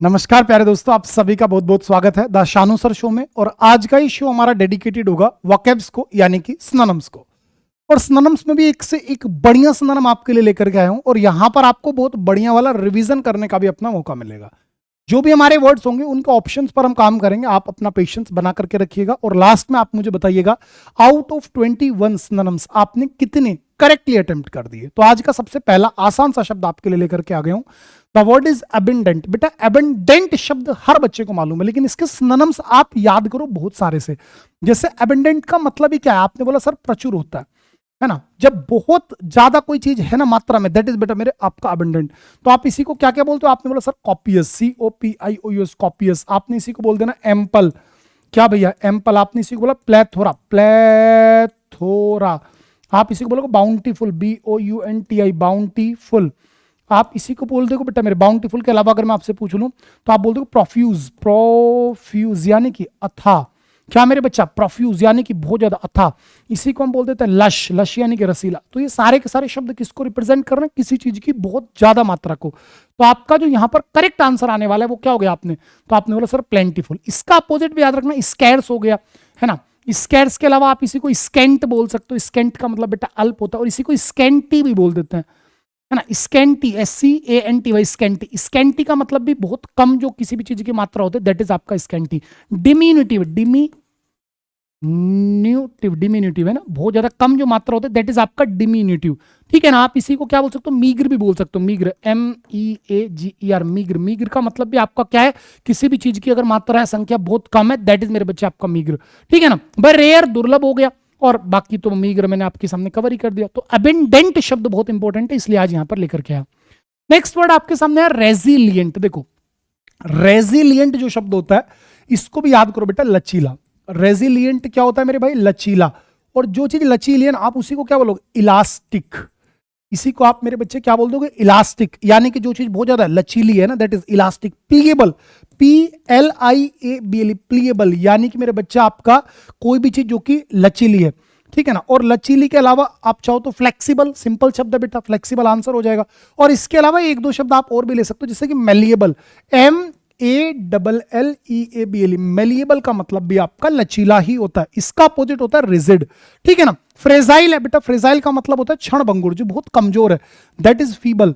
नमस्कार प्यारे दोस्तों, आप सभी का बहुत बहुत स्वागत है द शानू सर शो में। और आज का ही शो हमारा डेडिकेटेड होगा वोकैब्स को, यानी कि सिनोनिम्स को। और सिनोनिम्स में भी एक से एक बढ़िया सिनोनिम आपके लिए लेकर के आया हूं, और यहां पर आपको बहुत बढ़िया वाला रिवीजन करने का भी अपना मौका मिलेगा। जो भी हमारे वर्ड्स होंगे उनके ऑप्शंस पर हम काम करेंगे। आप अपना पेशेंस बना करके रखिएगा और लास्ट में आप मुझे बताइएगा आउट ऑफ 21 सिनोनिम्स आपने कितने करेक्टली अटेम्प्ट कर दिए। तो आज का सबसे पहला आसान सा शब्द आपके लिए लेकर के आ गया हूं। The word is abundant. बेटा अबेंडेंट शब्द हर बच्चे को मालूम है, लेकिन इसके सिनोनिम्स आप याद करो बहुत सारे से। जैसे अबेंडेंट का मतलब ही क्या है? आपने बोला सर प्रचुर होता है ना। जब बहुत ज्यादा कोई चीज है ना मात्रा में, दैट इज बेटा मेरे आपका अबेंडेंट। तो आप इसी को क्या क्या बोलते हो? आपने बोला सर कॉपियस, COPIOUS कॉपियस। आपने इसी को बोल देना एम्पल। क्या भैया? एम्पल। आपने इसी को बोला प्लेथोरा, प्लेथोरा। आप इसी को बोलोगे बाउंटीफुल, BOUNTI, बाउंटीफुल। आप इसी को बोल देखो बेटा मेरे बाउंटीफुल के अलावा अगर मैं आपसे पूछ लूं तो आप बोल दो प्रोफ्यूज, प्रोफ्यूज यानी कि अथा। क्या मेरे बच्चा? प्रोफ्यूज यानी कि बहुत ज्यादा अथा। इसी को हम बोल देते हैं लश, लश यानी कि रसीला। तो ये सारे के सारे शब्द किसको रिप्रेजेंट कर रहे हैं? किसी चीज की बहुत ज्यादा मात्रा को। तो आपका जो यहां पर करेक्ट आंसर आने वाला है वो क्या हो गया? आपने तो आपने बोला सर प्लेंटीफुल। इसका अपोजिट भी याद रखना, स्कैर्स हो गया, है ना। स्कैर्स के अलावा आप इसी को स्केंट बोल सकते हो। स्केंट का मतलब बेटा अल्प होता है, और इसी को स्केंटी भी बोल देते हैं, है ना। Scanty, SCANTY, scanty. स्कैंटी का मतलब भी बहुत कम जो किसी भी चीज की मात्रा होती है, दैट इज आपका स्कैंटी। डिमिन्यूटिव, डिमिन्यूटिव है ना, बहुत ज्यादा कम जो मात्रा होती है, दैट इज आपका डिमिन्यूटिव। ठीक है ना। आप इसी को क्या बोल सकते हो? मीगर भी बोल सकते हो। Meagre, MEAGER, meagre. मीगर का मतलब भी आपका क्या है? किसी भी चीज की अगर मात्रा है, संख्या बहुत कम है, दैट इज मेरे बच्चे आपका मीगर। ठीक है ना। भाई रेयर, दुर्लभ हो गया, और बाकी तो मीगर मैंने आपके सामने कवर ही कर दिया। तो अबेंडेंट शब्द बहुत इंपॉर्टेंट है, इसलिए आज यहां पर लेकर के आया। नेक्स्ट वर्ड आपके सामने है रेजिलियंट। देखो रेजिलियंट जो शब्द होता है इसको भी याद करो बेटा, लचीला। रेजिलियंट क्या होता है मेरे भाई? लचीला। और जो चीज लचीली है ना, आप उसी को क्या बोलोगे? इलास्टिक। इसी को आप मेरे बच्चे क्या बोल दोगे? इलास्टिक। यानी कि जो चीज बहुत ज्यादा लचीली है ना, that is elastic. Pliable, PLIABLE, pliable यानी कि मेरे बच्चा आपका कोई भी चीज जो कि लचीली है। ठीक है ना। और लचीली के अलावा आप चाहो तो फ्लेक्सिबल, सिंपल शब्द है बेटा, फ्लेक्सिबल आंसर हो जाएगा। और इसके अलावा एक दो शब्द आप और भी ले सकते हो, जैसे कि मेलिएबल, MEALLEABLE। मेलिएबल का मतलब भी आपका लचीला ही होता है। इसका अपोजिट होता है रिजिड। ठीक है ना। फ्रेजाइल है बेटा, फ्रेजाइल का मतलब होता है क्षण भंगुर, जो बहुत कमजोर है, दैट इज फीबल,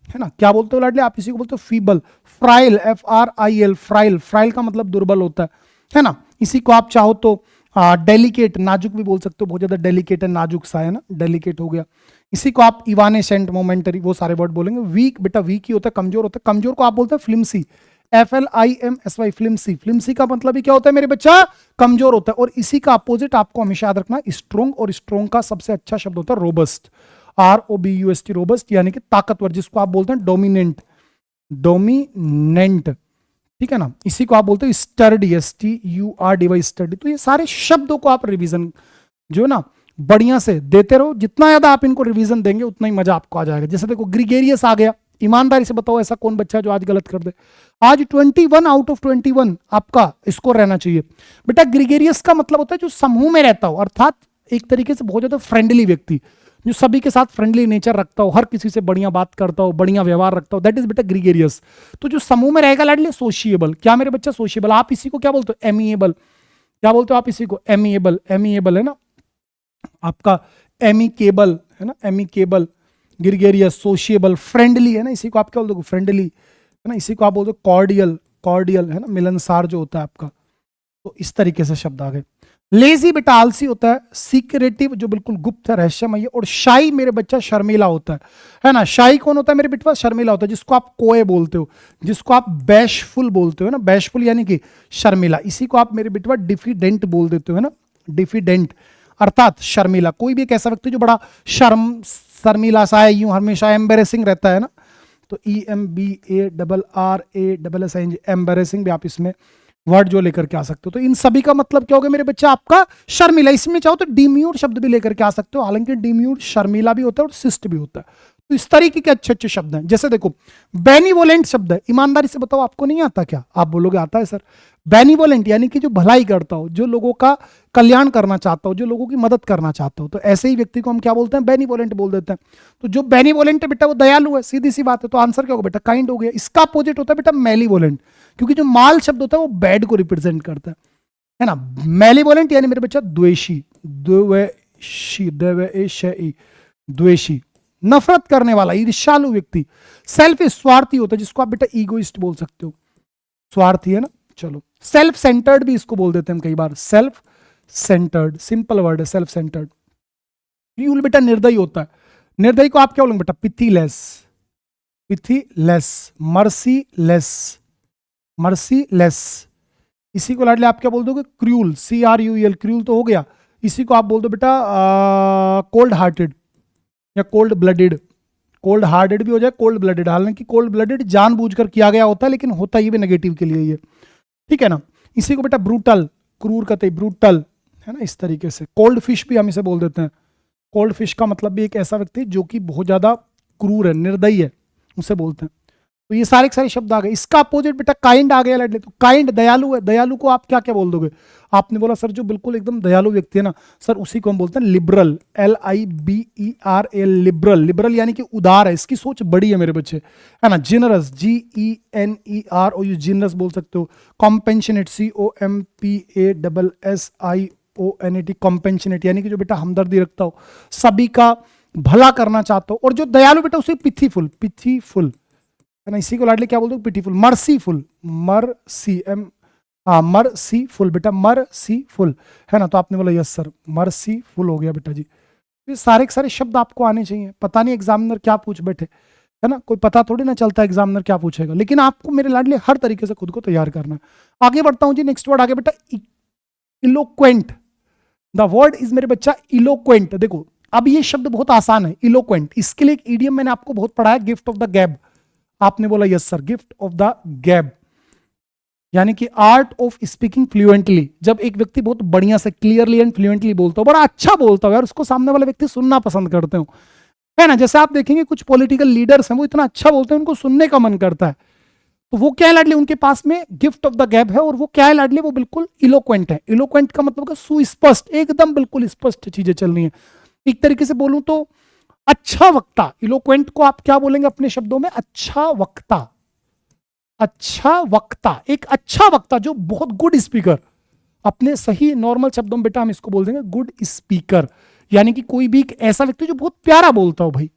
है ना। क्या बोलते हो लाडले? आप इसी को बोलते हो फीबल। फ्राइल, FRIL, फ्राइल। फ्राइल का मतलब दुर्बल होता है ना। इसी को आप चाहो तो डेलिकेट, नाजुक भी बोल सकते हो। बहुत ज्यादा डेलिकेट है, नाजुक सा है ना, डेलिकेट हो गया। इसी को आप इवानेसेंट, मोमेंटरी, वो सारे वर्ड बोलेंगे। वीक बेटा, वीक ही होता है, कमजोर होता है। कमजोर को आप बोलते हैं फ्लिम्सी, FLIMSY, फ्लिम्सी। फ्लिम्सी का मतलब ही क्या होता है मेरे बच्चा? कमजोर होता है। और इसी का अपोजिट आपको हमेशा याद रखना स्ट्रोंग, और स्ट्रोंग का सबसे अच्छा शब्द होता है रोबस्ट, ROBUST, रोबस्ट यानी कि ताकतवर, जिसको आप बोलते हैं डोमिनेंट, डोमिनेंट। ठीक है ना। इसी को आप बोलते हो स्टर्डी, STURDY, स्टडी। तो ये सारे शब्दों को आप रिवीजन जो है ना बढ़िया से देते रहो। जितना ज्यादा आप इनको रिवीजन देंगे उतना ही मजा आपको आ जाएगा। जैसे देखो ग्रिगेरियस आ गया। ईमानदारी से बताओ ऐसा कौन बच्चा है जो आज गलत कर दे? आज 21 आउट ऑफ 21 आपका स्कोर रहना चाहिए। बेटा ग्रिगेरियस का मतलब होता है जो समूह में रहता हो, अर्थात एक तरीके से बहुत ज्यादा फ्रेंडली व्यक्ति, जो सभी के साथ फ्रेंडली नेचर रखता हो, हर किसी से बढ़िया बात करता हो, बढ़िया व्यवहार रखता हो, दैट इज बेटा ग्रिगेरियस। तो जो समूह में रहेगा लाडले, सोशिएबल। क्या मेरे बच्चा? सोशिएबल। आप इसी को क्या बोलते हो? एमिएबल। क्या बोलते हो आप इसी को? एमिएबल, एमिएबल है ना आपका। एमिकेबल है ना, एमिकेबल। ग्रिगेरियस, सोशिएबल, फ्रेंडली है ना, इसी को आप क्या बोलते हो? फ्रेंडली, है ना। इसी को आप बोलते हो कॉर्डियल, कॉर्डियल है ना, मिलनसार जो होता है आपका। तो इस तरीके से शब्द आ गए। लेजी बेटा आलसी होता है। सीक्रेटिव जो बिल्कुल गुप्त है, रहस्यमय है। और शाई मेरे बच्चा शर्मिला होता है ना। शाई कौन होता है मेरे बेटा? शर्मिला होता है, जिसको आप कोए बोलते हो, जिसको आप बैशफुल बोलते हो ना, बैशफुल यानी कि शर्मिला। इसी को आप मेरे बेटा डिफिडेंट बोल देते हो, है ना, डिफिडेंट अर्थात शर्मिला। कोई भी एक ऐसा व्यक्ति जो बड़ा शर्मिला सा है, यूं हमेशा एम्बेरेसिंग रहता है ना। तो EMBARRASSING, एम्बेरेसिंग भी आप इसमें वर्ड जो लेकर के आ सकते हो। तो इन सभी का मतलब क्या हो गया मेरे बच्चे? आपका शर्मिला। इसमें चाहो तो डिम्यूट शब्द भी लेकर के आ सकते हो, हालांकि डिम्यूट शर्मिला भी होता है और शिष्ट भी होता है। तो इस तरीके के अच्छे अच्छे शब्द हैं। जैसे देखो बेनिवोलेंट शब्द है। ईमानदारी से बताओ आपको नहीं आता क्या? आप बोलोगे आता है सर। बेनिवोलेंट यानी कि जो भलाई करता हो, जो लोगों का कल्याण करना चाहता हो, जो लोगों की मदद करना चाहता हो, तो ऐसे ही व्यक्ति को हम क्या बोलते हैं, बेनिवोलेंट बोल देते हैं। तो जो बेनिवोलेंट है बेटा वो दयालु है, सीधी सी बात है। तो आंसर क्या होगा बेटा, काइंड हो गया। इसका अपोजिट होता है बेटा मेलीवोलेंट, क्योंकि जो माल शब्द होता है वो बैड को रिप्रेजेंट करता है ना। मेलीवोलेंट यानी मेरे बच्चा द्वेषी, द्वेषी, द्वेषी, नफरत करने वाला, ईर्ष्यालु व्यक्ति। सेल्फ स्वार्थी होता है, जिसको आप बेटा ईगोइस्ट बोल सकते हो, स्वार्थी है ना। चलो, सेल्फ सेंटर्ड भी इसको बोल देते हैं हम कई बार, सेल्फ सेंटर्ड, सिंपल वर्ड है सेल्फ सेंटर्ड। क्रूअल बेटा निर्दयी होता है, निर्दयी को आप क्या बोलेंगे बेटा, पिथीलेस, पिथीलेस, मर्सीलेस, मर्सीलेस। इसी को लाडले आप क्या बोल दोगे, क्रूअल, CRUEL, क्रूअल तो हो गया। इसी को आप बोल दो बेटा कोल्ड हार्टेड या कोल्ड ब्लडेड, कोल्ड हार्टेड भी हो जाए, कोल्ड ब्लडेड। हालांकि कोल्ड ब्लडेड जानबूझकर किया गया होता है, लेकिन होता ये भी नेगेटिव के लिए ये, ठीक है ना। इसी को बेटा ब्रूटल, क्रूर कहते हैं, ब्रूटल है ना, इस तरीके से। कोल्ड फिश भी हम इसे बोल देते हैं। कोल्ड फिश का मतलब भी एक ऐसा व्यक्ति जो कि बहुत ज्यादा क्रूर है, निर्दयी है, उसे बोलते हैं। तो ये सारे के सारे शब्द आ गए। इसका अपोजिट बेटा काइंड आ गया लड़ले। तो काइंड दयालु है, दयालु को आप क्या क्या बोल दोगे, आपने बोला सर जो बिल्कुल एकदम दयालु व्यक्ति है ना, सर उसी को हम बोलते हैं लिबरल, LIBERAL, लिबरल। लिबरल यानी कि उदार है, इसकी सोच बड़ी है मेरे बच्चे, है ना। जिनरस, GENEROU, जिनरस बोल सकते हो। कॉम्पेंशनेट, COMPASSIONAT, कॉम्पेंशनेट यानी कि जो बेटा हमदर्दी रखता हो, सभी का भला करना चाहता हो। और जो दयालु बेटा उसे पिथीफुल, पिथीफुल है ना। इसी को लाडली क्या बोल दो, पिटीफुल। मर्सीफुल, मर्सीफुल बेटा, मर्सीफुल है ना। तो आपने बोला यस सर, मर्सीफुल हो गया बेटा जी। ये सारे के सारे शब्द आपको आने चाहिए। पता नहीं एग्जामिनर क्या पूछ बैठे, है ना, कोई पता थोड़ी ना चलता एग्जामिनर क्या पूछेगा, लेकिन आपको मेरे लाडले हर तरीके से खुद को तैयार करना है। आगे बढ़ता हूं जी, नेक्स्ट वर्ड आगे बेटा, इलोक्वेंट। द वर्ड इज मेरे बच्चा इलोक्वेंट। देखो अब ये शब्द बहुत आसान है, इलोक्वेंट। इसके लिए एक इडियम मैंने आपको बहुत पढ़ा है, गिफ्ट ऑफ द गैब। आपने बोला yes sir, gift of the गैब यानी कि आर्ट ऑफ स्पीकिंग फ्लुएंटली। जब एक व्यक्ति बहुत बढ़िया से क्लियरली एंड फ्लुएंटली बोलता हो, बड़ा अच्छा बोलता हो यार, उसको सामने वाले व्यक्ति सुनना पसंद करते हो, है ना। जैसे आप देखेंगे कुछ पॉलिटिकल लीडर्स हैं, वो इतना अच्छा बोलते हैं, उनको सुनने का मन करता है। तो वो क्या है लाडली, उनके पास में गिफ्ट ऑफ द गैब है। और वो क्या है लाडली, वो बिल्कुल इलोक्वेंट है। इलोक्वेंट का मतलब है सुस्पष्ट, एकदम बिल्कुल स्पष्ट चीजें चल रही है। एक तरीके से बोलूं तो अच्छा वक्ता। इलोक्वेंट को आप क्या बोलेंगे अपने शब्दों में, अच्छा वक्ता, अच्छा वक्ता, एक अच्छा वक्ता जो बहुत गुड स्पीकर। अपने सही नॉर्मल शब्दों में बेटा हम इसको बोल देंगे गुड स्पीकर, यानी कि कोई भी एक ऐसा व्यक्ति जो बहुत प्यारा बोलता हो भाई,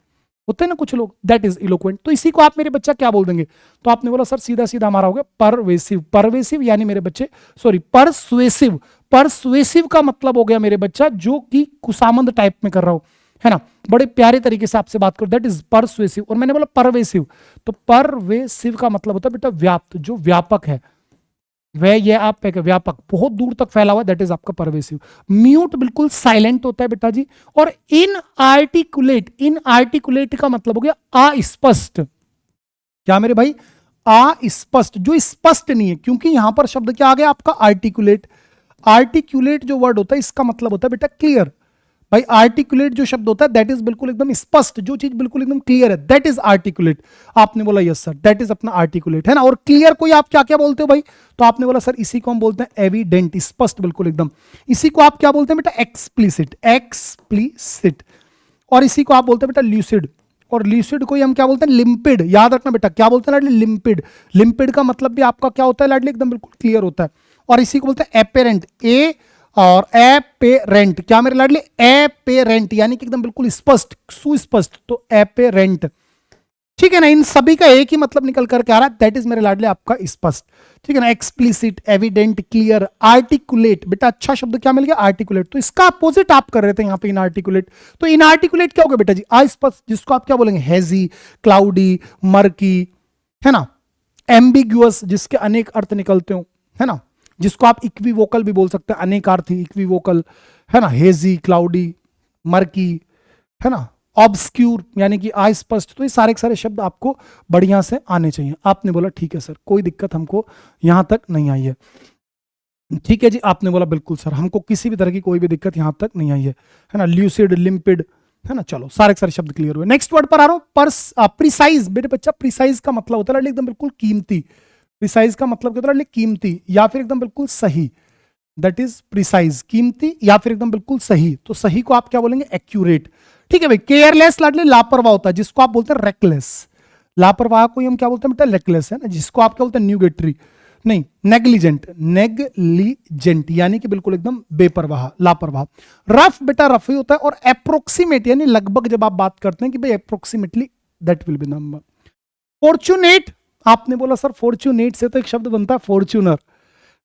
होते हैं ना कुछ लोग, दैट इज इलोक्वेंट। तो इसी को आप मेरे बच्चा क्या बोल देंगे, तो आपने बोला सर सीधा सीधा हमारा हो गया परवेसिव। परवेसिव यानी मेरे बच्चे सॉरी परसुएसिव। परसुएसिव का मतलब हो गया मेरे बच्चा जो कि कुसामंद टाइप में कर रहा हो, है ना, बड़े प्यारे तरीके से आपसे बात करो, दैट इज परसुएसिव। और मैंने बोला परवेसिव, तो परवेसिव का मतलब होता है बेटा व्याप्त, जो व्यापक है। वह ये आप व्यापक, बहुत दूर तक फैला हुआ, दैट इज आपका परवेसिव। म्यूट बिल्कुल साइलेंट होता है बेटा जी। और इनआर्टिकुलेट, इनआर्टिकुलेट का मतलब हो गया अस्पष्ट। क्या मेरे भाई, अस्पष्ट, जो स्पष्ट नहीं है। क्योंकि यहां पर शब्द क्या आ गया आपका, आर्टिकुलेट। आर्टिकुलेट जो वर्ड होता है इसका मतलब होता है बेटा क्लियर। भाई आर्टिकुलेट जो शब्द होता है दैट इज बिल्कुल एकदम स्पष्ट, जो चीज बिल्कुल एकदम क्लियर है, दैट इज आर्टिकुलेट। आपने बोला यस सर, दैट इज अपना आर्टिकुलेट, है ना। और क्लियर को आप क्या क्या बोलते हो भाई, तो आपने बोला सर इसी को हम बोलते हैं एविडेंट, स्पष्ट बिल्कुल एकदम। इसी को आप क्या बोलते हैं बेटा, एक्सप्लिसिट, एक्सप्लिसिट। और इसी को आप बोलते हैं बेटा ल्यूसिड। और ल्यूसिड को हम क्या बोलते हैं, लिम्पिड। याद रखना बेटा, क्या बोलते हैं लाडली, लिम्पिड। लिम्पिड का मतलब भी आपका क्या होता है लाडली, एकदम बिल्कुल क्लियर होता है। और इसी को बोलते हैं एपेरेंट, ए और एपेरेंट। क्या मेरे लाडले, एपेरेंट यानी कि एकदम बिल्कुल स्पष्ट, सुस्पष्ट, तो एपेरेंट, ठीक है ना। इन सभी का एक ही मतलब निकल करके आ रहा है, दैट इज मेरे लाडले आपका स्पष्ट, ठीक है ना। Explicit, evident, clear, articulate. बेटा अच्छा शब्द क्या मिल गया, आर्टिकुलेट। तो इसका अपोजिट आप कर रहे थे यहाँ पे इनआर्टिकुलेट। तो इनआर्टिकुलेट क्या हो गया बेटा जी, अस्पष्ट, जिसको आप क्या बोलेंगे, हेजी, क्लाउडी, मर्की, है ना। एम्बिग्युअस, जिसके अनेक अर्थ निकलते हो, है ना, जिसको आप इक्विवोकल भी बोल सकते हैं, अनेकार्थी, इक्विवोकल, है ना। हेजी, क्लाउडी, मर्की, है ना। ऑब्स्क्यूर यानी कि अस्पष्ट। तो ये सारे के सारे शब्द आपको बढ़िया से आने चाहिए। आपने बोला ठीक है सर, कोई दिक्कत हमको यहां तक नहीं आई है, ठीक है जी। आपने बोला बिल्कुल सर, हमको किसी भी तरह की कोई भी दिक्कत यहां तक नहीं आई है ना। ल्यूसिड, लिम्पिड, है ना। चलो सारे के सारे शब्द क्लियर हुए। नेक्स्ट वर्ड पर आ रहा हूं, प्रिसाइज। बेटे बच्चा प्रिसाइज का मतलब होता है एकदम बिल्कुल कीमती, प्रिसाइज का मतलब क्या होता है? कीमती या फिर एकदम बिल्कुल सही, दैट इज प्रिसाइज, कीमती या फिर एकदम बिल्कुल सही। तो सही को आप क्या बोलेंगे? एक्यूरेट। ठीक है भाई। केयरलेस लाडली लापरवाह होता है, जिसको आप बोलते हैं रेकलेस। लापरवाह को हम क्या बोलते हैं बेटा? रेकलेस, है ना। जिसको आप क्या बोलते हैं? न्यूगेटरी, नहीं नेग्लिजेंट, नेग्लिजेंट यानी कि बिल्कुल एकदम बेपरवाह, लापरवाह। रफ बेटा रफ ही होता है, और अप्रोक्सीमेट यानी लगभग जब आप बात करते हैं कि भाई approximately, that will be number. Fortunate, आपने बोला सर फॉर्चुनेट से तो एक शब्द बनता है फॉर्च्यूनर।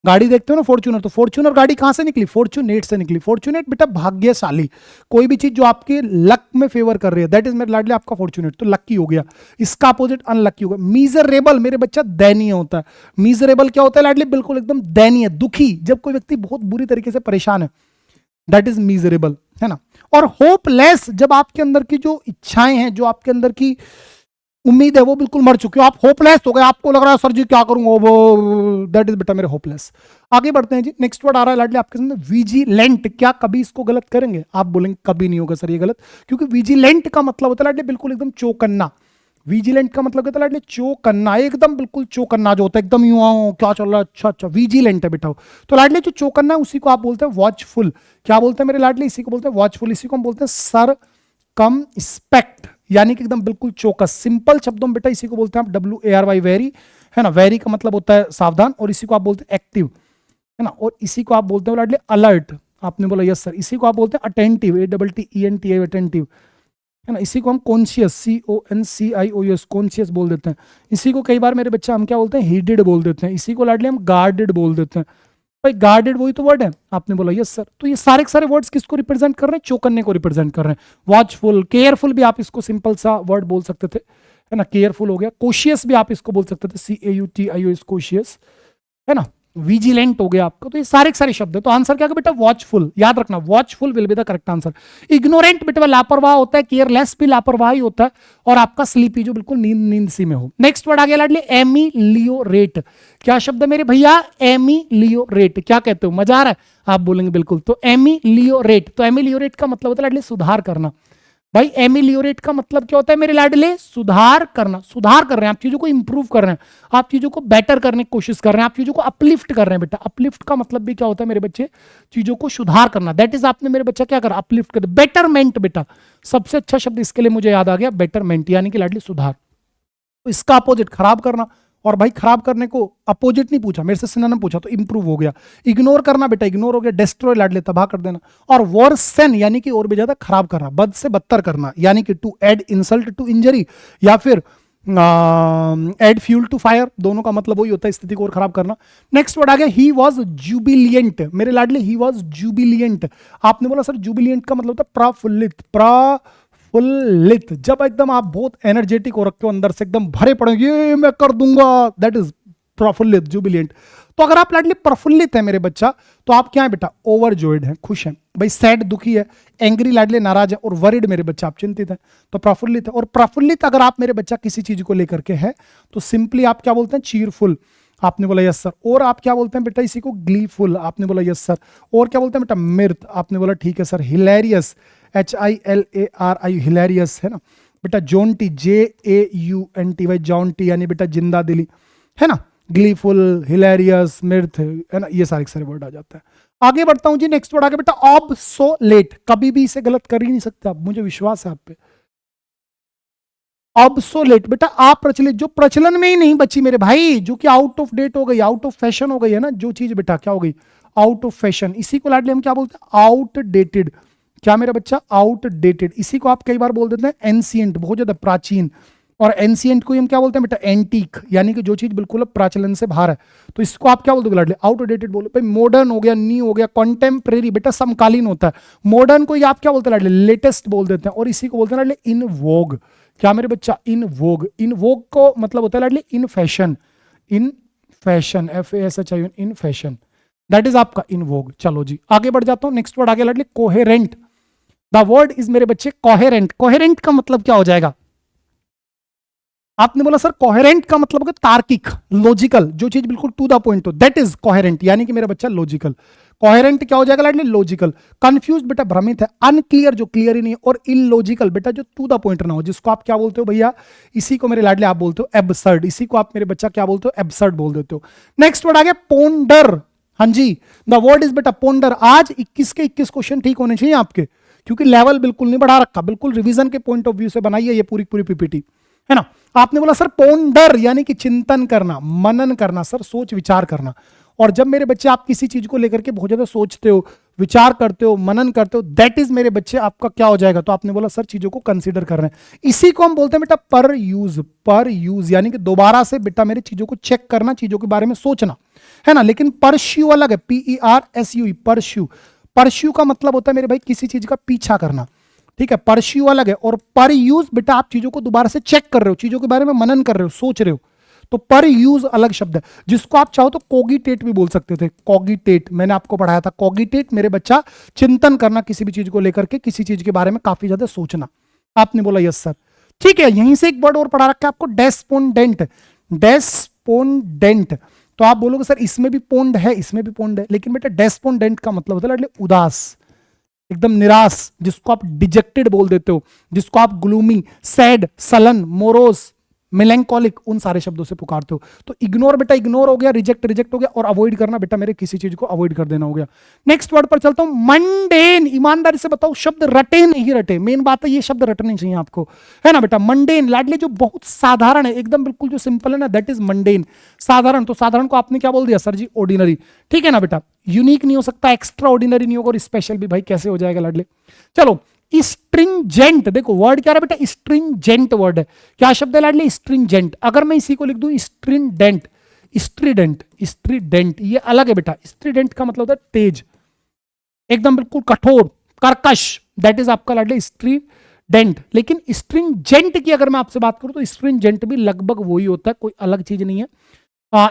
गाड़ी देखते हो ना फॉर्च्यूनर, तो फॉर्च्यूनर गाड़ी कहां से निकली? फॉर्चुनेट से निकली। फॉर्चुनेट बेटा भाग्यशाली, कोई भी चीज जो आपके लक में फेवर कर रही है, दैट इज मेरे लाडले आपका फॉर्चुनेट, तो लकी हो गया। इसका अपोजिट अनलकी होगा। मीजरेबल मेरे बच्चा दयनीय होता है। मीजरेबल क्या होता है लाडले? बिल्कुल एकदम दयनीय, दुखी, जब कोई व्यक्ति बहुत बुरी तरीके से परेशान है, दैट इज मीजरेबल, है ना। और होपलेस, जब आपके अंदर की जो इच्छाएं हैं, जो आपके अंदर की उम्मीद है, वो बिल्कुल मर चुकी हो, आप होपलेस हो गए, आपको लग रहा है सर जी क्या करूंगा, वो दैट इज बेटा मेरे होपलेस। आगे बढ़ते हैं जी। नेक्स्ट वर्ड आ रहा है लाडले आपके सामने, विजिलेंट। क्या कभी इसको गलत करेंगे? आप बोलेंगे कभी नहीं होगा सर ये गलत, क्योंकि विजिलेंट का मतलब होता है लाडले बिल्कुल एकदम चौकन्ना। विजिलेंट का मतलब होता है लाडले चौकन्ना, एकदम बिल्कुल चौकन्ना जो होता है, एकदम यूं क्या चल रहा है, अच्छा अच्छा, विजिलेंट है बेटा। तो लाडले जो चौकन्ना है उसी को आप बोलते हैं वॉचफुल। क्या बोलते हैं मेरे लाडले? इसी को बोलते हैं वॉचफुल। इसी को हम बोलते हैं सर कम स्पेक्ट, यानी कि एकदम बिल्कुल चौकस। सिंपल शब्दों में बेटा इसी को बोलते हैं आप WARY, वेरी, है ना। वेरी का मतलब होता है सावधान, और इसी को आप बोलते हैं एक्टिव, है ना। और इसी को आप बोलते हैं लाडले अलर्ट। आपने बोला यस सर। इसी को आप बोलते हैं अटेंटिव, ATTENTIV, अटेंटिव, है ना। इसी को हम कॉन्शियस, CONCIOUS, कॉन्शियस बोल देते हैं। इसी को कई बार मेरे बच्चे हम क्या बोलते हैं? हीडेड बोल देते हैं। इसी को लाडले हम गार्डेड बोल देते हैं। भाई गार्डेड वही तो वर्ड है। आपने बोला यस सर। तो ये सारे के सारे वर्ड्स किसको रिप्रेजेंट कर रहे हैं? चौकन्ने को रिप्रेजेंट कर रहे हैं। वॉचफुल, केयरफुल भी आप इसको सिंपल सा वर्ड बोल सकते थे, है ना। केयरफुल हो गया। कोशियस भी आप इसको बोल सकते थे, CAUTIOUS, कोशियस, है ना। विजिलेंट हो गया आपका। तो ये सारे के सारे शब्द है। तो आंसर क्या बेटा? वॉचफुल। याद रखना, watchful will be the correct answer. Ignorant बेटा लापरवाह होता है, केयरलेस भी लापरवाही होता है, और आपका स्लीपी जो बिल्कुल नींद नींद सी में हो। नेक्स्ट वर्ड आ गया लाडले एमिलियोरेट। क्या शब्द है मेरे भैया? एमिलियोरेट। क्या कहते हो? मजा आ रहा है? आप बोलेंगे बिल्कुल। तो एमिलियोरेट, तो एमिलियोरेट का मतलब होता है लाडले सुधार करना। भाई एमिलियोरेट का मतलब क्या होता है मेरे लाडले? सुधार करना। सुधार कर रहे हैं आप, चीजों को इंप्रूव कर रहे हैं, आप चीजों को बेटर करने की कोशिश कर रहे हैं, आप चीजों को अपलिफ्ट कर रहे हैं बेटा। अपलिफ्ट का मतलब भी क्या होता है मेरे बच्चे? चीजों को सुधार करना। दैट इज आपने मेरे बच्चा क्या करा? अपलिफ्ट कर। बेटरमेंट बेटा सबसे अच्छा शब्द इसके लिए मुझे याद आ गया, बेटरमेंट, यानी कि लाडली सुधार। तो इसका अपोजिट खराब करना, और भाई खराब करने को अपोजिट नहीं पूछा, मेरे से सिनोनिम पूछा, तो इंप्रूव हो गया। इग्नोर करना बेटा, इग्नोर हो गया। डिस्ट्रॉय लाडले तबाह कर देना। और वर्सन यानी कि और भी ज्यादा खराब करना, बद से बदतर करना, यानी कि to add insult to injury, या फिर ऐड फ्यूल टू फायर, दोनों का मतलब वही होता है, स्थिति को और खराब करना। नेक्स्ट वर्ड आ गया ही वॉज जुबिलियंट। मेरे लाडले ही वॉज जुबिलियंट। आपने बोला सर जुबिलियंट का मतलब होता है प्रफुल्लित, प्रफुल्लित, जब एकदम आप बहुत एनर्जेटिक हो रखे हो, अंदर से एकदम भरे पड़े, ये मैं कर दूंगा, दैट इज प्रफुल्लित, जुबिलियंट। तो अगर आप लाडली प्रफुल्लित है मेरे बच्चा, तो आप क्या है बेटा? ओवरजॉयड है, खुश है। भाई सैड दुखी है, एंग्री लाडले नाराज है, और वरिड मेरे बच्चा आप चिंतित है, तो प्रफुल्लित है। और प्रफुल्लित अगर आप मेरे बच्चा किसी चीज को लेकर के है, तो सिंपली आप क्या बोलते हैं? चीयरफुल। आपने बोला यस सर। और आप क्या बोलते हैं बेटा? इसी को ग्लीफुल। आपने बोला यस सर। और क्या बोलते हैं बेटा? मिर्थ। आपने बोला ठीक है सर। हिलेरियस, HILARI, हिलेरियस, है ना बेटा। जॉन्टी, JAUNTY, जॉन्टी यानी बेटा जिंदा दिली, है ना। ग्लीफुल, हिलेरियस, मिर्थ, है ना। ये सारे सारे वर्ड आ जाता है। आगे बढ़ता हूं जी। नेक्स्ट वर्ड आ गया बेटा ऑब्सोलेट। कभी भी इसे गलत कर ही नहीं सकते आप, मुझे विश्वास है आप पे। ऑब्सोलेट बेटा अप्रचलित, जो प्रचलन में ही नहीं बची मेरे भाई, जो कि आउट ऑफ डेट हो गई, आउट ऑफ फैशन हो गई, है ना। जो चीज बेटा क्या हो गई? Out of fashion. इसी को लाडली हम क्या बोलते हैं? आउटडेटेड। क्या मेरा बच्चा? आउटडेटेड। इसी को आप कई बार बोल देते हैं एंशिएंट, बहुत ज्यादा प्राचीन। और एंशिएंट को हम क्या बोलते हैं बेटा? एंटीक, यानी कि जो चीज बिल्कुल प्राचलन से बाहर है, तो इसको आप क्या बोलते हो लाडली? आउटडेटेड बोलो। भाई मॉडर्न हो गया, न्यू हो गया, कॉन्टेम्परेरी बेटा समकालीन होता है। मॉडर्न को आप क्या बोलते हैं लाडली? लेटेस्ट बोल देते हैं। और इसी को बोलते हैं लाडली इन वोग। क्या मेरे बच्चा? इन वोग। इन वोग को मतलब होता है लाडली in fashion, in fashion, FASHION, in fashion, that is आपका इन वोग। चलो जी आगे बढ़ जाता हूं। नेक्स्ट वर्ड आगे लाडली कोहेरेंट। द वर्ड इज मेरे बच्चे कोहेरेंट। कोहेरेंट का मतलब क्या हो जाएगा? आपने बोला सर कोहेरेंट का मतलब होगा तार्किक, लॉजिकल, जो चीज बिल्कुल टू द पॉइंट हो, दैट इज कोहेरेंट, यानी कि मेरा बच्चा लॉजिकल। कोहेरेंट क्या हो जाएगा लाडली? लॉजिकल। कंफ्यूज बेटा भ्रमित है, अनक्लियर जो क्लियर ही नहीं, और इलॉजिकल बेटा जो टू द पॉइंट ना हो, जिसको आप क्या बोलते हो भैया? इसी को मेरे लाडले आप बोलते हो एब्सर्ड, इसी को आप मेरे बच्चा क्या बोलते हो? एब्सर्ड बोल देते हो। नेक्स्ट वर्ड आ गया पोंडर। हाँ जी, द वर्ड इज बेटा पोंडर। आज 21 के 21 क्वेश्चन ठीक होने चाहिए आपके, क्योंकि लेवल बिल्कुल नहीं बढ़ा रखा, बिल्कुल रिवीजन के पॉइंट ऑफ व्यू से बनाई है ये पूरी पूरी पीपीटी, है ना। आपने बोला सर पोंडर यानी कि चिंतन करना, मनन करना, सर सोच विचार करना। और जब मेरे बच्चे आप किसी चीज को लेकर के बहुत ज्यादा सोचते हो, विचार करते हो, मनन करते हो, दैट इज मेरे बच्चे आपका क्या हो जाएगा? तो आपने बोला सर चीजों को कंसीडर कर रहे हैं, इसी को हम बोलते हैं बेटा पर यूज। पर यूज यानी कि दोबारा से बेटा मेरे चीजों को चेक करना, चीजों के बारे में सोचना, है ना। लेकिन परस्यू अलग है, PERSUE, परस्यू। परस्यू का मतलब होता है मेरे भाई किसी चीज का पीछा करना, ठीक है। परस्यू अलग है, और पर यूज बेटा आप चीजों को दोबारा से चेक कर रहे हो, चीजों के बारे में मनन कर रहे हो, सोच रहे हो, तो पर यूज अलग शब्द है, जिसको आप चाहो तो कोगिटेट भी बोल सकते थे। कोगिटेट मैंने आपको पढ़ाया था, कोगिटेट मेरे बच्चा चिंतन करना, किसी भी चीज को लेकर के, किसी चीज के बारे में काफी ज्यादा सोचना। आपने बोला यस सर, ठीक है। यहीं से एक वर्ड और पढ़ा रखा है आपको, डेस्पोंडेंट। डेस्पोंडेंट, तो आप बोलोगे सर इसमें भी पोंड है, इसमें भी पोंड है, लेकिन बेटा डेस्पोंडेंट का मतलब होता है उदास, एकदम निराश, जिसको आप डिजेक्टेड बोल देते हो, जिसको आप ग्लूमी, सैड, सलन, मोरोस, मेलेंकोलिक, उन सारे शब्दों से पुकारते हो। तो इग्नोर बेटा इग्नोर हो गया, रिजेक्ट रिजेक्ट हो गया, और अवॉइड करना बेटा मेरे किसी चीज को अवॉइड कर देना हो गया। नेक्स्ट वर्ड पर चलता हूं, मंडेन। ईमानदारी से बताओ शब्द रटे नहीं रटे, मेन बात है ये शब्द रटने चाहिए आपको, है ना बेटा। मंडेन लाडले जो बहुत साधारण है, एकदम बिल्कुल जो सिंपल है ना, दैट इज मंडेन, साधारण। तो साधारण को आपने क्या बोल दिया सर जी? ऑर्डिनरी, ठीक है ना बेटा। यूनिक नहीं हो सकता, एक्स्ट्रा ऑर्डिनरी नहीं होगा, और स्पेशल भी भाई कैसे हो जाएगा लाडले। चलो, स्ट्रिंजेंट, देखो वर्ड क्या है बेटा? स्ट्रिंजेंट वर्ड है। क्या शब्द है लाडले? स्ट्रिंजेंट। अगर मैं इसी को लिख दूं स्ट्रिंडेंट, स्ट्रीडेंट, स्ट्रीडेंट, ये अलग है बेटा। स्ट्रीडेंट का मतलब होता है तेज, एकदम बिल्कुल कठोर, कर्कश, दैट इज आपका लाडले स्ट्रीडेंट। लेकिन स्ट्रिंजेंट की अगर मैं आपसे बात करूं तो स्ट्रिंजेंट भी लगभग वही होता है, कोई अलग चीज नहीं है।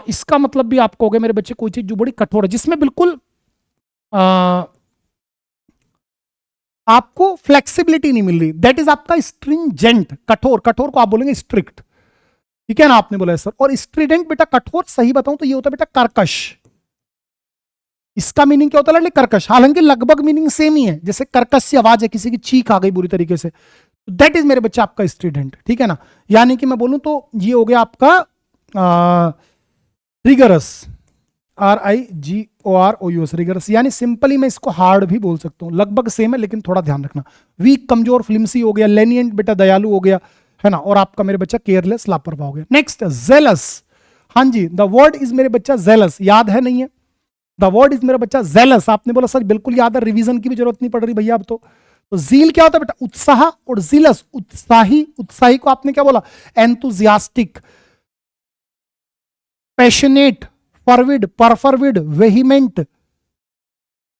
इसका मतलब भी आपको हो गया मेरे बच्चे, कोई चीज जो बड़ी कठोर है, जिसमें बिल्कुल आपको फ्लेक्सिबिलिटी नहीं मिल रही, दैट इज आपका स्ट्रिंजेंट। कठोर, कठोर को आप बोलेंगे स्ट्रिक्ट, ठीक है ना। आपने बोला है सर। और स्ट्रिडेंट बेटा कठोर, सही बताऊं तो ये होता है बेटा कर्कश। इसका मीनिंग क्या होता है? कर्कश। हालांकि लगभग मीनिंग सेम ही है, जैसे कर्कश सी आवाज है, किसी की चीख आ गई बुरी तरीके से, दैट इज मेरे बच्चे आपका स्ट्रिडेंट, ठीक है ना। यानी कि मैं बोलूं तो ये हो गया आपका रिगरस, RIGOROUS, रिगरस। यानी सिंपली मैं इसको हार्ड भी बोल सकता हूं, लगभग सेम है, लेकिन थोड़ा ध्यान रखना। वीक, कमजोर, फिल्मसी हो गया। लेनिएंट बेटा दयालु हो गया, है ना। और आपका मेरे बच्चा केयरलेस, लापरवाह हो गया। Next jealous. हाँ जी, द वर्ड इज मेरे बच्चा जेलस। याद है नहीं है? द वर्ड इज मेरा बच्चा जेलस। आपने बोला सर बिल्कुल याद है, रिवीजन की भी जरूरत नहीं पड़ रही भैया अब तो। जील क्या होता है बेटा? उत्साह। और जिलस उत्साही, उत्साही को आपने क्या बोला? एंथुजियास्टिक, पैशनेट, फॉरविड, परफॉरविड, वेहिमेंट,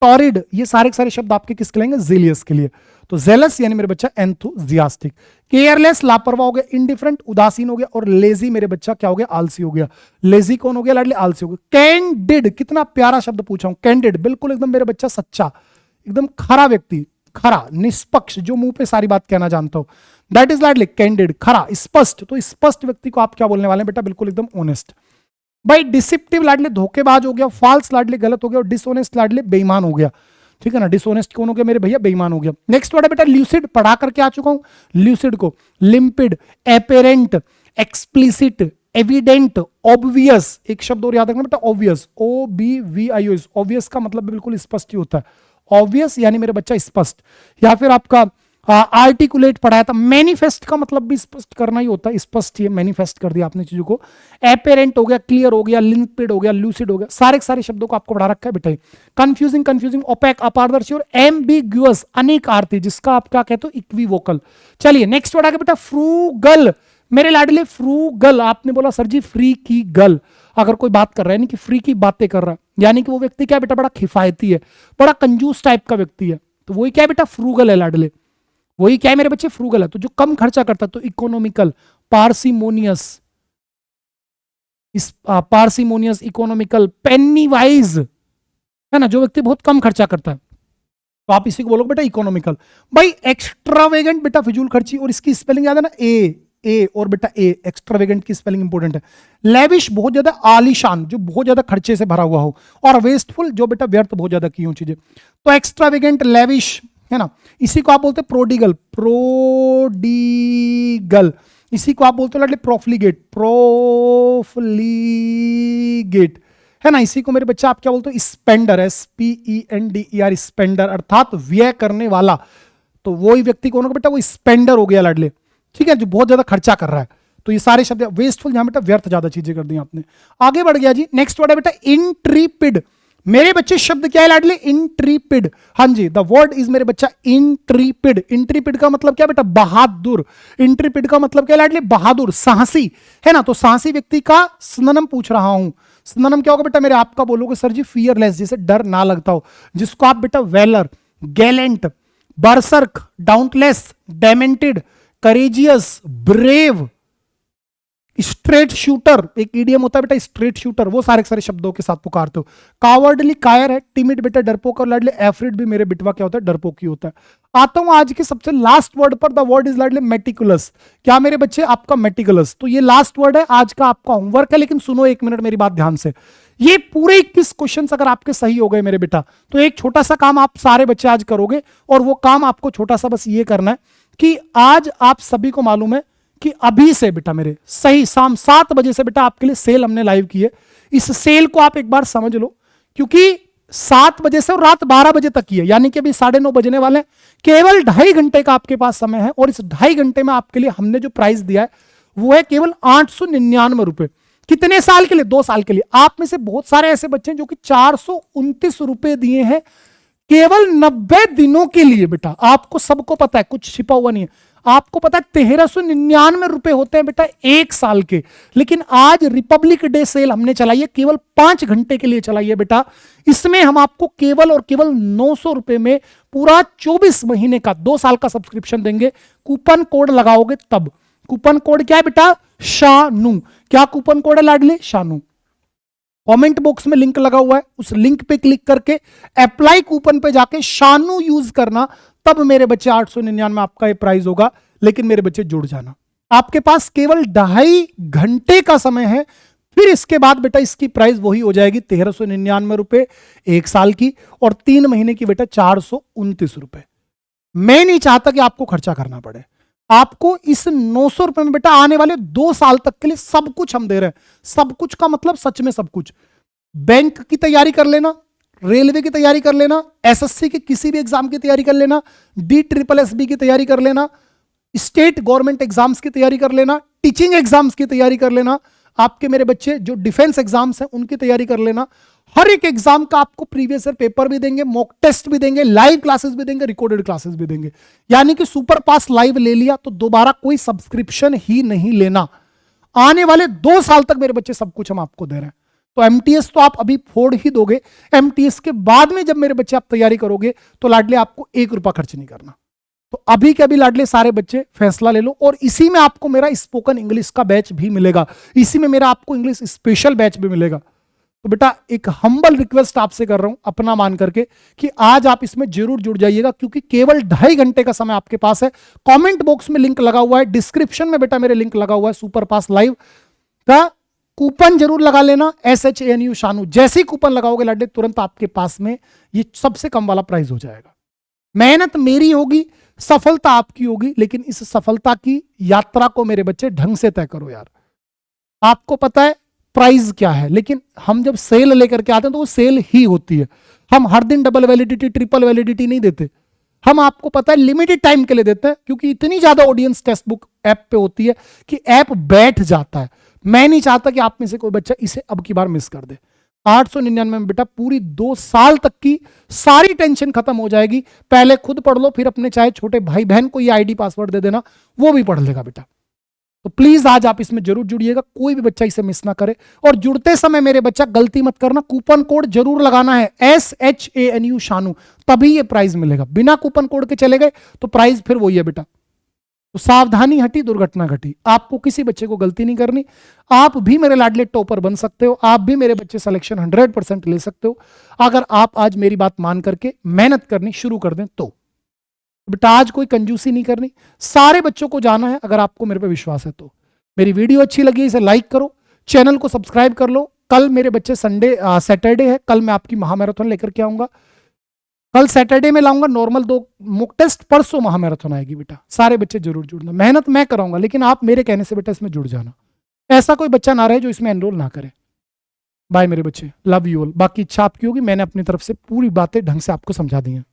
टॉरिड, ये सारे के सारे शब्द आपके किसके लेंगे? जेलियस के लिए। तो जेलस यानी मेरे बच्चा एंथुजियास्टिक। केयरलेस लापरवाह हो गया, इंडिफरेंट उदासीन हो गया, और लेजी मेरे बच्चा क्या हो गया? आलसी हो गया। लेजी कौन हो गया लाडले? आलसी हो गया। कैंडिड, कितना प्यारा शब्द पूछा हूं, कैंडिड, बिल्कुल एकदम मेरे बच्चा सच्चा, एकदम खरा व्यक्ति, खरा, निष्पक्ष, जो मुंह पे सारी बात कहना जानता हो, दैट इज लाडले कैंडिड, खरा, स्पष्ट। तो स्पष्ट व्यक्ति को आप क्या बोलने वाले हैं बेटा? बिल्कुल एकदम ऑनेस्ट। भाई डिसिप्टिव लाडले धोखेबाज हो गया, फॉल्स लाडले गलत हो गया, और डिसऑनेस्ट लाडले बेईमान हो गया, ठीक है ना। डिसऑनेस्ट कौन हो गया मेरे भैया? बेईमान हो गया। नेक्स्ट वर्ड है बेटा ल्यूसिड, पढ़ा करके आ चुका हूं ल्यूसिड को। लिम्पिड, एपेरेंट, एक्सप्लिसिट, एविडेंट, ऑब्वियस। एक शब्द और याद रखना बेटा, ऑब्वियस, OBVIOS। ऑब्वियस का मतलब बिल्कुल स्पष्ट ही होता है, ऑब्वियस यानी मेरे बच्चा स्पष्ट। या फिर आपका आर्टिकुलेट पढ़ाया था। मैनिफेस्ट का मतलब भी स्पष्ट करना ही होता है, स्पष्ट ही मैनिफेस्ट कर दिया आपने चीजों को। एपेरेंट हो गया, क्लियर हो गया, लिंक्ड हो गया, लूसिड हो गया, सारे के सारे शब्दों को आपको पढ़ा रखा है बेटा। कंफ्यूजिंग, कंफ्यूजिंग, ओपेक, अपारदर्शी, और एम्बिग्युअस, अनेकार्थी, जिसका आप क्या कहते हो? इक्विवोकल। चलिए नेक्स्ट वर्ड आ गया बेटा फ्रूगल। मेरे लाडले फ्रूगल, आपने बोला सर जी फ्री की गल। अगर कोई बात कर रहा है यानी कि फ्री की बातें कर रहा है, यानी कि वो व्यक्ति क्या बेटा? बड़ा किफायती है, बड़ा कंजूस टाइप का व्यक्ति है, तो वही क्या बेटा? फ्रूगल है लाडले। वही क्या है मेरे बच्चे? फ्रूगल है। तो जो कम खर्चा करता है तो इकोनॉमिकल, पार्सिमोनियस, पार्सिमोनियस, इकोनॉमिकल, पेनी वाइज, है ना, जो व्यक्ति बहुत कम खर्चा करता है, तो आप इसी को बोलोगे बेटा इकोनॉमिकल। भाई एक्स्ट्रावेगेंट बेटा फिजूल खर्ची, और इसकी स्पेलिंग याद है ना? ए और बेटा ए, एक्स्ट्रावेगेंट की स्पेलिंग इंपॉर्टेंट है। लेविश बहुत ज्यादा आलीशान, जो बहुत ज्यादा खर्चे से भरा हुआ हो, और वेस्टफुल जो बेटा व्यर्थ बहुत ज्यादा की हो चीजें। तो एक्स्ट्रावेगेंट, लेविश, है ना, इसी को आप बोलते हैं प्रोडिगल, प्रोडिगल, इसी को आप बोलते हो प्रोफ्लीगेट, प्रोफ्लीगेट, है ना, इसी को मेरे बच्चा आप क्या बोलते हो, स्पेंडर, SPENDER, स्पेंडर अर्थात व्यय करने वाला। तो वही व्यक्ति कौन होगा बेटा, वो स्पेंडर हो गया लाडले, ठीक है, जो बहुत ज्यादा खर्चा कर रहा है। तो ये सारे शब्द, वेस्टफुल जहां बेटा व्यर्थ ज्यादा चीजें कर दी आपने। आगे बढ़ गया जी, नेक्स्ट वर्ड है बेटा इंट्रीपिड। मेरे बच्चे शब्द क्या है लाडले, इंट्रीपिड। हाँ जी, द वर्ड इज मेरे बच्चा इंट्रीपिड। इंट्रीपिड का मतलब क्या बेटा, बहादुर। इंट्रीपिड का मतलब क्या लाडले, बहादुर, साहसी, है ना। तो साहसी व्यक्ति का सिनोनिम पूछ रहा हूं। सिनोनिम क्या होगा बेटा मेरे, आपका बोलोगे सर जी फियरलेस, जिसे डर ना लगता हो, जिसको आप बेटा valour, gallant, berserk, dauntless, demented, courageous, brave, straight shooter, एक ईडीएम होता है बेटा स्ट्रेट शूटर, वो सारे सारे शब्दों के साथ पुकारते हो। कावर्डली कायर है, टिमिड बेटा डरपोक, और लाडले एफ्रिड भी मेरे बिटवा क्या होता है, डरपोक ही होता है। आता हूं आज के सबसे लास्ट वर्ड पर, द वर्ड इज लाडले मेटिकुलस। क्या मेरे बच्चे, आपका मेटिकुलस। तो ये लास्ट वर्ड है आज का, आपका होमवर्क है, लेकिन सुनो एक मिनट मेरी बात ध्यान से। ये पूरे 21 क्वेश्चन अगर आपके सही हो गए मेरे बेटा, तो एक छोटा सा काम आप सारे बच्चे आज करोगे, और वो काम आपको छोटा सा बस ये करना है कि आज आप सभी को मालूम है कि अभी से बेटा मेरे सही शाम 7 बजे से बेटा आपके लिए सेल हमने लाइव की है। इस सेल को आप एक बार समझ लो, क्योंकि 7 बजे से और रात 12 बजे तक की है, यानी कि अभी 9:30 बजने वाले हैं। केवल 2.5 घंटे का आपके पास समय है, और इस 2.5 घंटे में आपके लिए हमने जो प्राइस दिया है वो है केवल 899 रुपए। कितने साल के लिए, 2 साल के लिए। आप में से बहुत सारे ऐसे बच्चे हैं जो कि 429 रुपए दिए हैं केवल 90 दिनों के लिए। बेटा आपको सबको पता है, कुछ छिपा हुआ नहीं है, आपको पता है 1399 रुपए होते हैं बेटा 1 साल के। लेकिन आज रिपब्लिक डे सेल हमने चलाई है, केवल 5 घंटे के लिए चलाई है बेटा। इसमें हम आपको केवल और केवल 900 रुपए में पूरा 24 महीने का 2 साल का सब्सक्रिप्शन देंगे। कूपन कोड लगाओगे तब। कूपन कोड क्या है बेटा, शानू। क्या कूपन कोड है लाडले, शानू। कमेंट बॉक्स में लिंक लगा हुआ है, उस लिंक पे क्लिक करके अप्लाई कूपन पे जाके शानू यूज करना, तब मेरे बच्चे 899 में आपका ये प्राइस होगा। लेकिन मेरे बच्चे जुड़ जाना, आपके पास केवल 2.5 घंटे का समय है, फिर इसके बाद बेटा इसकी प्राइस वही हो जाएगी 1399 रुपए 1 साल की, और 3 महीने की बेटा 429 रुपए। मैं नहीं चाहता कि आपको खर्चा करना पड़े। आपको इस 900 रुपए में बेटा आने वाले 2 साल तक के लिए सब कुछ हम दे रहे हैं। सब कुछ का मतलब सच में सब कुछ। बैंक की तैयारी कर लेना, रेलवे की तैयारी कर लेना, एसएससी के किसी भी एग्जाम की तैयारी कर लेना, DSSB की तैयारी कर लेना, स्टेट गवर्नमेंट एग्जाम्स की तैयारी कर लेना, टीचिंग एग्जाम्स की तैयारी कर लेना, आपके मेरे बच्चे जो डिफेंस एग्जाम्स हैं उनकी तैयारी कर लेना। हर एक एग्जाम का आपको प्रीवियस ईयर पेपर भी देंगे, मॉक टेस्ट भी देंगे, लाइव क्लासेस भी देंगे, रिकॉर्डेड क्लासेस भी देंगे। यानी कि सुपर पास लाइव ले लिया तो दोबारा कोई सब्सक्रिप्शन ही नहीं लेना। आने वाले 2 साल तक मेरे बच्चे सब कुछ हम आपको दे रहे हैं। तो एमटीएस तो आप अभी फोड़ ही दोगे, एमटीएस के बाद में जब मेरे बच्चे आप तैयारी करोगे तो लाडले आपको 1 रुपया खर्च नहीं करना। तो अभी के अभी लाडले सारे बच्चे फैसला ले लो, और इसी में आपको मेरा स्पोकन इंग्लिश का बैच भी मिलेगा, इसी में मेरा आपको इंग्लिश स्पेशल बैच भी मिलेगा। तो बेटा एक हम्बल रिक्वेस्ट आपसे कर रहा हूं अपना मान करके कि आज आप इसमें जरूर जुड़ जाइएगा, क्योंकि केवल 2.5 घंटे का समय आपके पास है। कमेंट बॉक्स में लिंक लगा हुआ है, डिस्क्रिप्शन में बेटा मेरे लिंक लगा हुआ है, सुपर पास लाइव का कूपन जरूर लगा लेना, SHANU शानू। जैसे ही कूपन लगाओगे लाडले तुरंत आपके पास में ये सबसे कम वाला प्राइस हो जाएगा। मेहनत मेरी होगी, सफलता आपकी होगी, लेकिन इस सफलता की यात्रा को मेरे बच्चे ढंग से तय करो यार। आपको पता है प्राइस क्या है, लेकिन हम जब सेल लेकर के आते हैं तो वो सेल ही होती है। हम हर दिन डबल वैलिडिटी, ट्रिपल वैलिडिटी नहीं देते। हम आपको पता है लिमिटेड टाइम के लिए देते हैं, क्योंकि इतनी ज्यादा ऑडियंस टेक्स्ट बुक ऐप पे होती है कि ऐप बैठ जाता है। मैं नहीं चाहता कि आप में से कोई बच्चा इसे अब की बार मिस कर दे। 899 में बेटा पूरी 2 साल तक की सारी टेंशन खत्म हो जाएगी। पहले खुद पढ़ लो, फिर अपने चाहे छोटे भाई बहन को ये आईडी पासवर्ड दे देना, वो भी पढ़ लेगा बेटा। तो प्लीज आज आप इसमें जरूर जुड़िएगा, कोई भी बच्चा इसे मिस ना करे। और जुड़ते समय मेरे बच्चा गलती मत करना, कूपन कोड जरूर लगाना है SHANU शानू, तभी ये प्राइस मिलेगा। बिना कूपन कोड के चले गए तो प्राइस फिर वही है बेटा। तो सावधानी हटी दुर्घटना घटी। आपको किसी बच्चे को गलती नहीं करनी। आप भी मेरे लाडले टॉपर बन सकते हो, आप भी मेरे बच्चे सिलेक्शन 100% ले सकते हो, अगर आप आज मेरी बात मान करके मेहनत करनी शुरू कर दें तो। बेटा आज कोई कंजूसी नहीं करनी, सारे बच्चों को जाना है। अगर आपको मेरे पे विश्वास है तो मेरी वीडियो अच्छी लगी इसे लाइक करो, चैनल को सब्सक्राइब कर लो। कल मेरे बच्चे सैटरडे है, कल मैं आपकी महामैराथन लेकर के आऊंगा। कल सैटरडे में लाऊंगा नॉर्मल 2 मॉक टेस्ट, परसों महामैराथन आएगी बेटा। सारे बच्चे जरूर जुड़ना, मेहनत मैं कराऊंगा लेकिन आप मेरे कहने से बेटा इसमें जुड़ जाना। ऐसा कोई बच्चा ना रहे जो इसमें एनरोल ना करे। बाय मेरे बच्चे, लव यू ऑल। बाकी इच्छा आपकी होगी, मैंने अपनी तरफ से पूरी बातें ढंग से आपको समझा दी हैं।